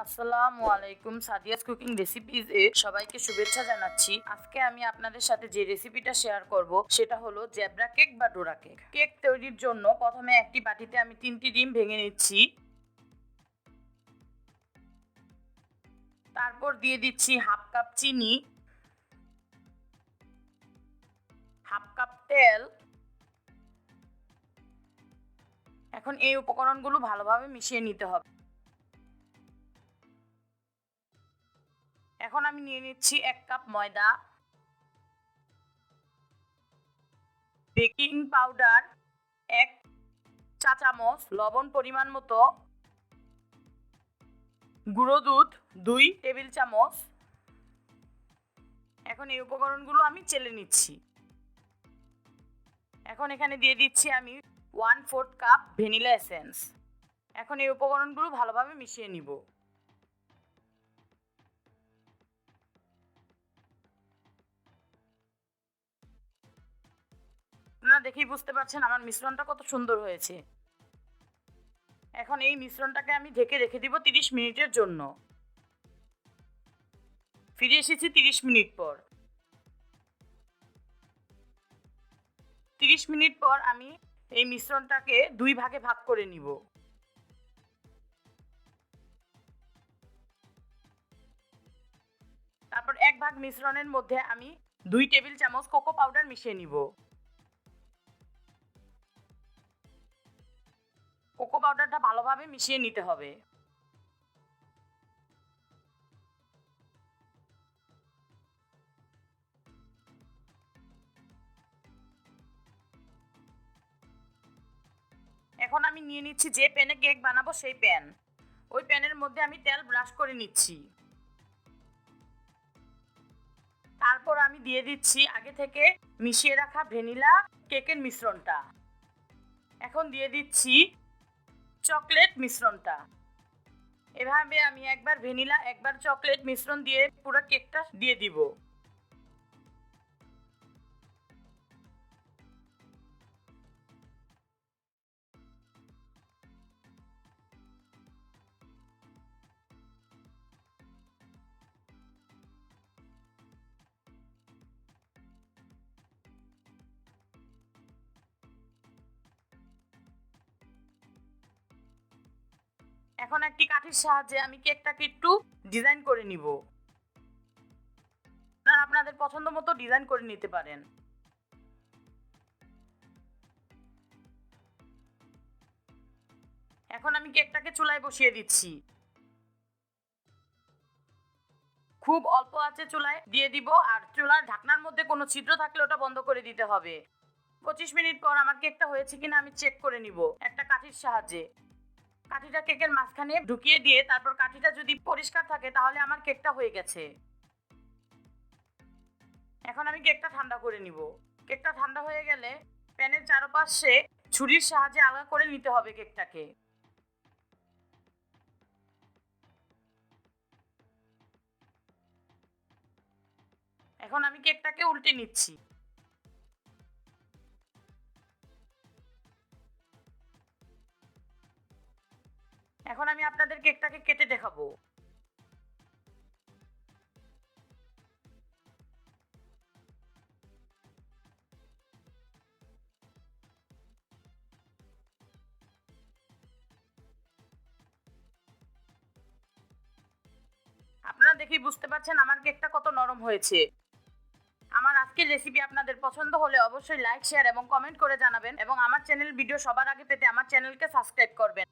আসসালামু আলাইকুম। Sadia's cooking recipes এ সবাইকে শুভেচ্ছা জানাচ্ছি। আজকে আমি আপনাদের সাথে যে রেসিপিটা শেয়ার করব সেটা হলো জেব্রা কেক বা ডোরা কেক। কেক তৈরির জন্য প্রথমে একটি বাটিতে আমি 3টি ডিম ভেঙে নিচ্ছি। তারপর দিয়ে দিচ্ছি হাফ কাপ চিনি, হাফ কাপ তেল। এখন এই উপকরণগুলো ভালোভাবে মিশিয়ে নিতে হবে। এখন আমি নিয়ে নিচ্ছি 1 কাপ ময়দা, বেকিং পাউডার 1 চা চামচ, লবণ পরিমাণ মতো, গুঁড়ো দুধ 2 টেবিল চামচ। এখন এই উপকরণগুলো আমি চেলে নিচ্ছি। এখন এখানে দিয়ে দিচ্ছি আমি 1/4 কাপ ভ্যানিলা এসেন্স। এখন এই উপকরণগুলো ভালোভাবে মিশিয়ে নিব। আপনারা দেখেই বুঝতে পারছেন আমার মিশ্রণটা কত সুন্দর হয়েছে। এখন এই মিশ্রণটাকে আমি ঢেকে রেখে দিব 30 মিনিটের জন্য। ফিরে এসেছি 30 মিনিট পর। 30 মিনিট পর আমি এই মিশ্রণটাকে 2 ভাগে ভাগ করে নিব। তারপর 1 ভাগ মিশ্রণের মধ্যে আমি 2 টেবিল চামচ কোকো পাউডার মিশিয়ে নিব। কোকো পাউডারটা ভালোভাবে মিশিয়ে নিতে হবে। এখন আমি নিয়ে নিচ্ছি যে প্যানে কেক বানাবো সেই প্যান। ওই প্যানের মধ্যে আমি তেল ব্রাশ করে নিচ্ছি। তারপর আমি দিয়ে দিচ্ছি আগে থেকে মিশিয়ে রাখা ভ্যানিলা কেকের মিশ্রণটা। এখন দিয়ে দিচ্ছি চকলেট মিশ্রণটা। এভাবে আমি একবার ভ্যানিলা একবার চকলেট মিশ্রণ দিয়ে পুরো কেকটা দিয়ে দিব। এখন একটি কাঠির সাহায্যে আমি কেকটাকে একটু ডিজাইন করে নিব। আপনারা আপনাদের পছন্দ মতো ডিজাইন করে নিতে পারেন। এখন আমি কেকটাকে চুলায় বসিয়ে দিচ্ছি। খুব অল্প আঁচে চুলায় দিয়ে দিব, আর চুলার ঢাকনার মধ্যে কোনো ছিদ্র থাকলে ওটা বন্ধ করে দিতে হবে। 25 মিনিট পর আমার কেকটা হয়েছে কিনা আমি চেক করে নিব একটা কাঠির সাহায্যে। কাঠিটা কেকের মাঝখানে ঢুকিয়ে দিয়ে তারপর কাঠিটা যদি পরিষ্কার থাকে তাহলে আমার কেকটা হয়ে গেছে। এখন আমি কেকটা ঠান্ডা করে নিব। কেকটা ঠান্ডা হয়ে গেলে প্যানের চারপাশে ছুরির সাহায্যে আলাদা করে নিতে হবে কেকটাকে। এখন আমি কেকটাকে উল্টে নিচ্ছি। এখন আমি আপনাদের কেকটাকে কেটে দেখাবো। আপনারা দেখেই বুঝতে পারছেন আমার কেকটা কত নরম হয়েছে। আমার আজকের রেসিপি আপনাদের পছন্দ হলে অবশ্যই লাইক, শেয়ার এবং কমেন্ট করে জানাবেন, এবং আমার চ্যানেল ভিডিও সবার আগে পেতে আমার চ্যানেলকে সাবস্ক্রাইব করবেন।